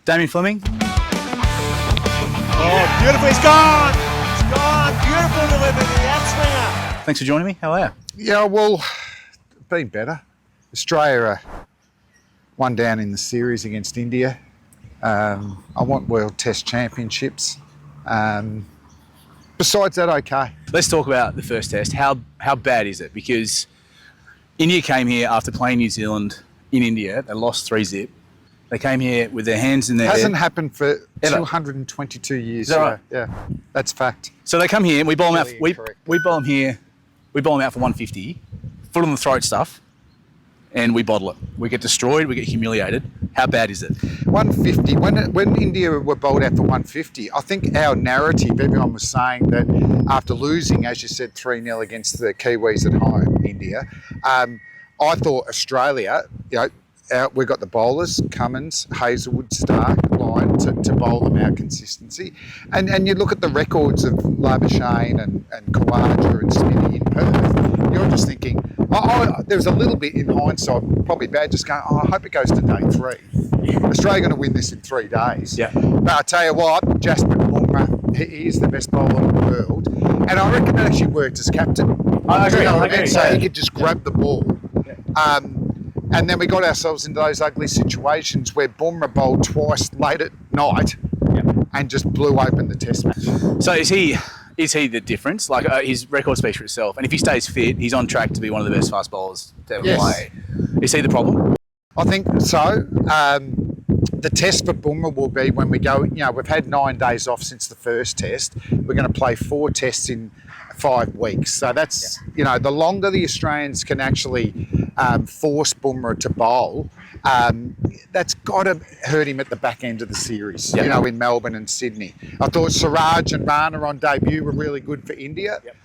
Damien Fleming. Oh, beautiful. He's gone. He's gone. Beautiful delivery. The outswinger. Thanks for joining me. How are you? Yeah, well, been better. Australia are one down in the series against India. I want World Test Championships. Besides that, okay. Let's talk about the first test. How bad is it? Because India came here after playing New Zealand in India. They lost 3-0. They came here with their hands in their Hasn't head. happened for Ever. 222 years. Is that right? Yeah, that's fact. So they come here and we bowl them out. Really We bowl them here. We bowl them out for 150, foot on the throat stuff, and we bottle it. We get destroyed. We get humiliated. How bad is it? 150. When India were bowled out for 150, I think our narrative, everyone was saying that after losing, as you said, 3-0 against the Kiwis at home, India, I thought Australia, we got the bowlers, Cummins, Hazelwood, Stark, Lyon, to bowl them out consistency. And you look at the records of Labuschagne and Khawaja and Smithy in Perth, you're just thinking, there was a little bit in hindsight, probably bad, just going, I hope it goes to day 3. Australia going to win this in 3 days. Yeah. But I tell you what, Jasprit Bumrah, he is the best bowler in the world. And I reckon that actually worked as captain. I agree. I agree. So he could just grab the ball. Yeah. And then we got ourselves into those ugly situations where Bumrah bowled twice late at night and just blew open the test match. So is he the difference? Like his record speaks for itself. And if he stays fit, he's on track to be one of the best fast bowlers to ever play. Is he the problem? I think so. The test for Bumrah will be when we go, we've had 9 days off since the first test. We're going to play 4 tests in 5 weeks. So that's, the longer the Australians can actually force Bumrah to bowl, that's got to hurt him at the back end of the series, in Melbourne and Sydney. I thought Siraj and Rana on debut were really good for India. Yep.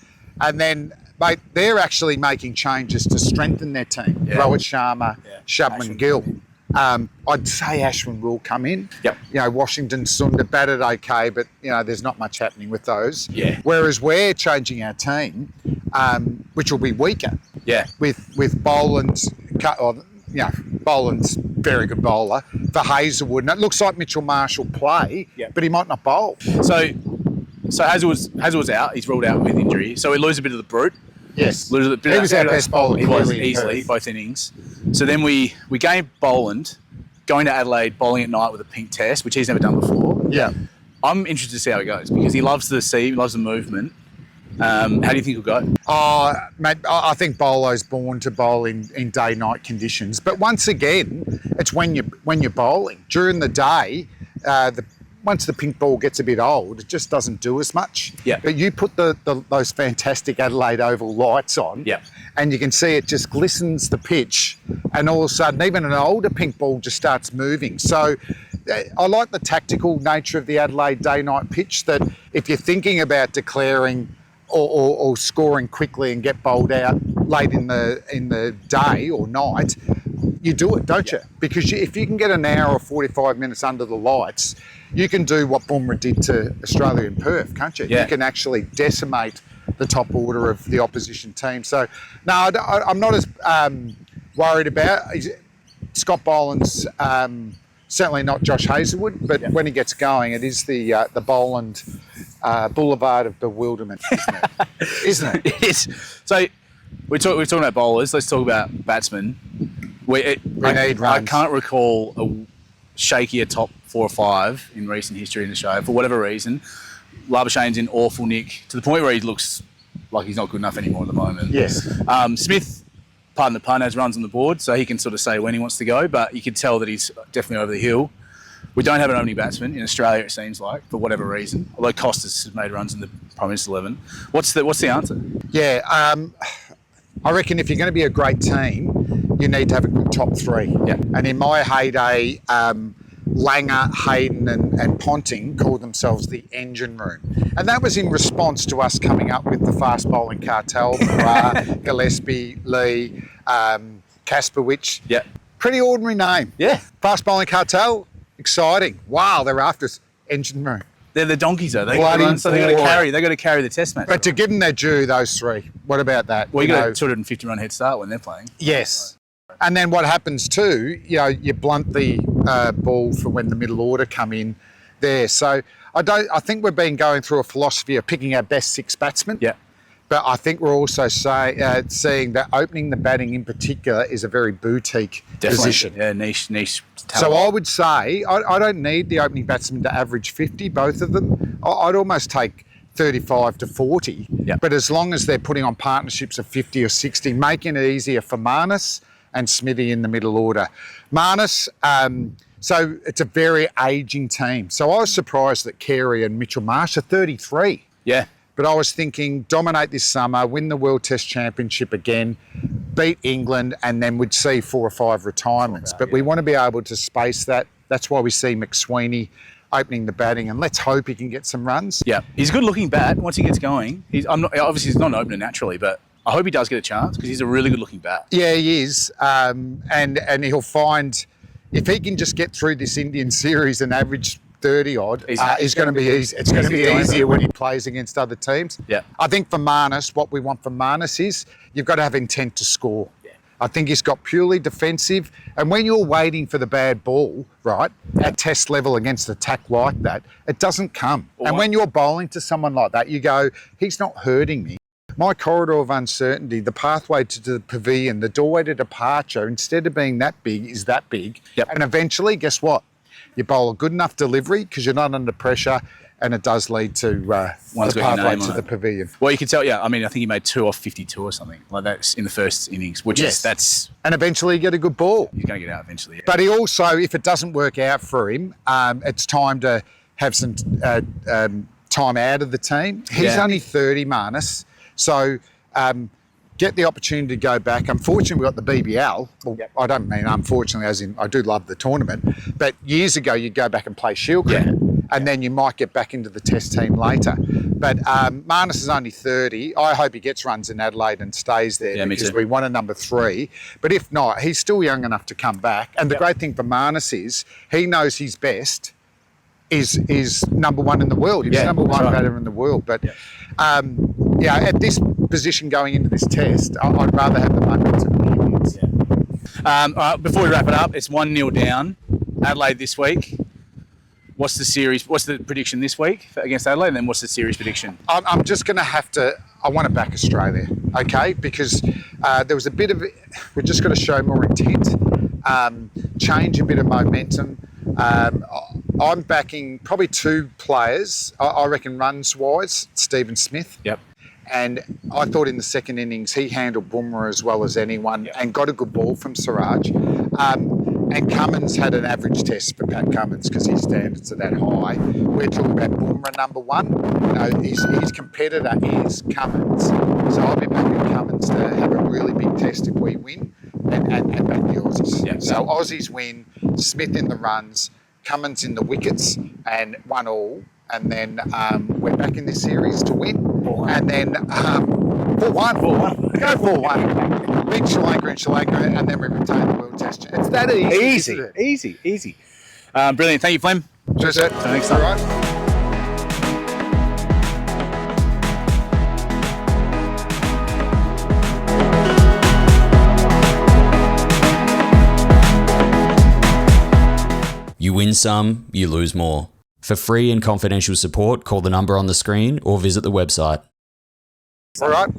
And then, mate, they're actually making changes to strengthen their team. Yeah. Rohit Sharma, Shubman Gill. I'd say Ashwin will come in. Yep. Washington Sundar batted okay, but there's not much happening with those. Yeah. Whereas we're changing our team, which will be weaker. Yeah. With Boland's, Boland's very good bowler for Hazelwood, and it looks like Mitchell Marsh will play, but he might not bowl. So Hazelwood's out. He's ruled out with injury. So we lose a bit of the brute. Yes. He was our best bowler. He was easily, both innings. So then we gave Boland, going to Adelaide, bowling at night with a pink test, which he's never done before. Yeah. I'm interested to see how it goes because he loves the sea, he loves the movement. How do you think he'll go? Mate, I think Bolo's born to bowl in day-night conditions. But once again, it's when you're bowling. During the day, once the pink ball gets a bit old, it just doesn't do as much. Yeah. But you put those fantastic Adelaide Oval lights on, and you can see it just glistens the pitch, and all of a sudden, even an older pink ball just starts moving. So I like the tactical nature of the Adelaide day-night pitch, that if you're thinking about declaring or scoring quickly and get bowled out late in the day or night, you do it, don't you? Because if you can get an hour or 45 minutes under the lights, you can do what Bumrah did to Australia in Perth, can't you? Yeah. You can actually decimate the top order of the opposition team. So, no, I'm not as worried about Scott Boland's. Certainly not Josh Hazelwood, but when he gets going, it is the Boland Boulevard of Bewilderment, isn't it? Isn't it? It is. So we're talking about bowlers. Let's talk about batsmen. We need runs. I can't recall a shakier top 4 or 5 in recent history in the show. For whatever reason, Labuschagne's in awful nick to the point where he looks like he's not good enough anymore at the moment. Yes. Smith, pardon the pun, has runs on the board, so he can sort of say when he wants to go, but you can tell that he's definitely over the hill. We don't have an opening batsman in Australia, it seems like, for whatever reason, although Costas has made runs in the Prime Minister's 11. What's the answer? Yeah, I reckon if you're going to be a great team, you need to have a good top 3. Yeah. And in my heyday, Langer, Hayden and Ponting called themselves the engine room. And that was in response to us coming up with the fast bowling cartel, Gillespie, Lee, Kasperwich. Yeah. Pretty ordinary name. Yeah. Fast bowling cartel, exciting. Wow, they're after us. Engine room. They're the donkeys though. They Bloody got to carry the test match. But to give them their due, those 3. What about that? Well, you got a 250 run head start when they're playing. Yes. And then what happens too, you blunt the ball for when the middle order come in there. So I think we've been going through a philosophy of picking our best 6 batsmen. Yeah. But I think we're also seeing that opening the batting in particular is a very boutique position. Yeah, niche talent. So I would say I don't need the opening batsman to average 50, both of them. I'd almost take 35 to 40. Yeah. But as long as they're putting on partnerships of 50 or 60, making it easier for Marnus and Smithy in the middle order. Marnus, so it's a very ageing team. So I was surprised that Carey and Mitchell Marsh are 33. Yeah. But I was thinking, dominate this summer, win the World Test Championship again, beat England, and then we'd see 4 or 5 retirements. But we want to be able to space that. That's why we see McSweeney opening the batting, and let's hope he can get some runs. Yeah, he's a good-looking bat once he gets going. Obviously he's not an opener naturally, but I hope he does get a chance because he's a really good-looking bat. Yeah, he is, and he'll find if he can just get through this Indian series and average 30 odd, it's going to be easy. It's going to be easier when he plays against other teams. Yeah. I think for Marnus, what we want from Marnus is you've got to have intent to score. Yeah. I think he's got purely defensive, and when you're waiting for the bad ball, right, at test level against attack like that, it doesn't come. And when you're bowling to someone like that, you go, he's not hurting me. My corridor of uncertainty, the pathway to the pavilion, the doorway to departure, instead of being that big, is that big. Yep. And eventually, guess what? You bowl a good enough delivery because you're not under pressure, and it does lead to the pathway to the pavilion. Well, you can tell, I think he made 2 off 52 or something like that in the first innings, which is and eventually you get a good ball. He's going to get out eventually. Yeah. But he also, if it doesn't work out for him, it's time to have some time out of the team. He's only 30, Marnus, so get the opportunity to go back. Unfortunately, we got the BBL. Well, I don't mean unfortunately, as in I do love the tournament. But years ago, you'd go back and play Shield cricket, and then you might get back into the Test team later. But Marnus is only 30. I hope he gets runs in Adelaide and stays there because we want a number 3. But if not, he's still young enough to come back. And the great thing for Marnus is he knows his best is number 1 in the world. He's number 1 batter in the world. But at this position going into this test, I'd rather have the momentum than the Indians. All right, before we wrap it up, it's 1-0 down. Adelaide this week. What's the series? What's the prediction this week against Adelaide? And then what's the series prediction? I'm just going to have to. I want to back Australia, okay? Because there was a bit of. We're just going to show more intent, change a bit of momentum. I'm backing probably 2 players. I reckon runs-wise, Stephen Smith. Yep. And I thought in the second innings he handled Bumrah as well as anyone and got a good ball from Siraj. And Cummins had an average test for Pat Cummins because his standards are that high. We're talking about Bumrah number 1. His competitor is Cummins. So I'll be backing Cummins to have a really big test if we win and back the Aussies. Yep. So Aussies win, Smith in the runs, Cummins in the wickets, and 1-1. And then we're back in this series to win. 4-1. And then 4-1. 4-1. Go 4-1. Beat Sri Lanka in Sri Lanka, and then we retain the World Test. It's that easy. Easy. Brilliant. Thank you, Flem. Cheers, Ed. Till next time. All right. You win some, you lose more. For free and confidential support, call the number on the screen or visit the website. All right.